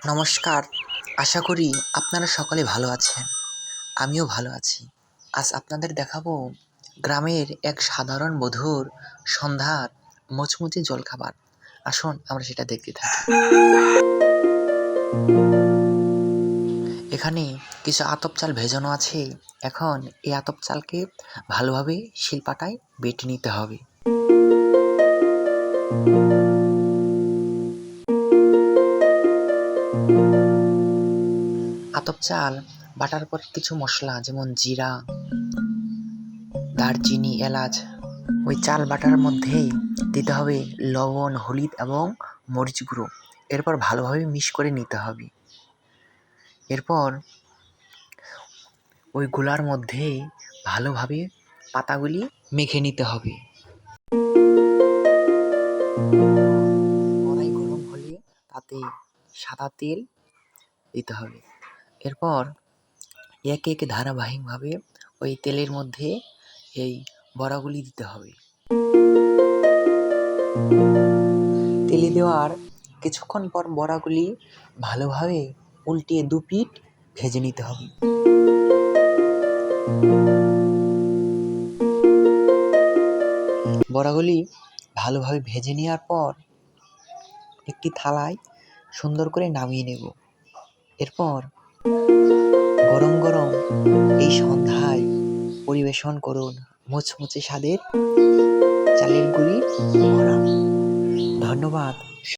নমস্কার। আশা করি আপনারা সকলে ভালো আছেন। আমিও ভালো আছি। আজ আপনাদের দেখাবো গ্রামের এক সাধারণ মধুর সন্ধ্যার মুচমুচে জলখাবার। আসুন আমরা সেটা দেখতে থাকি। এখানে কিছু আতপ চাল ভেজানো আছে। এখন এই আতপ চালকে ভালোভাবে শিলপাটায় বেটে নিতে হবে। আতপ চাল বাটার পর কিছু মশলা যেমন জিরা, দারচিনি, এলাচ ওই চাল বাটার মধ্যেই দিতে হবে লবণ, হলুদ এবং মরিচ গুঁড়ো। এরপর ভালোভাবে মিক্স করে নিতে হবে। এরপর ওই গোলার মধ্যে ভালোভাবে পাতাগুলি মেখে নিতে হবে। কড়াই গরম হলে তাতে সাদা তেল দিতে হবে। এরপর একে একে ধারাবাহিকভাবে ওই তেলের মধ্যে এই বড়াগুলি দিতে হবে। তেলে দেওয়ার কিছুক্ষণ পর বড়াগুলি ভালোভাবে উল্টিয়ে দুপিঠ ভেজে নিতে হবে। বড়াগুলি ভালোভাবে ভেজে নেওয়ার পর একটি থালায় সুন্দর করে নামিয়ে নেব। এরপর গরম গরম এই সন্ধ্যায় পরিবেশন করুন মুচমুচে স্বাদের চালের গুঁড়ির বড়া। ধন্যবাদ।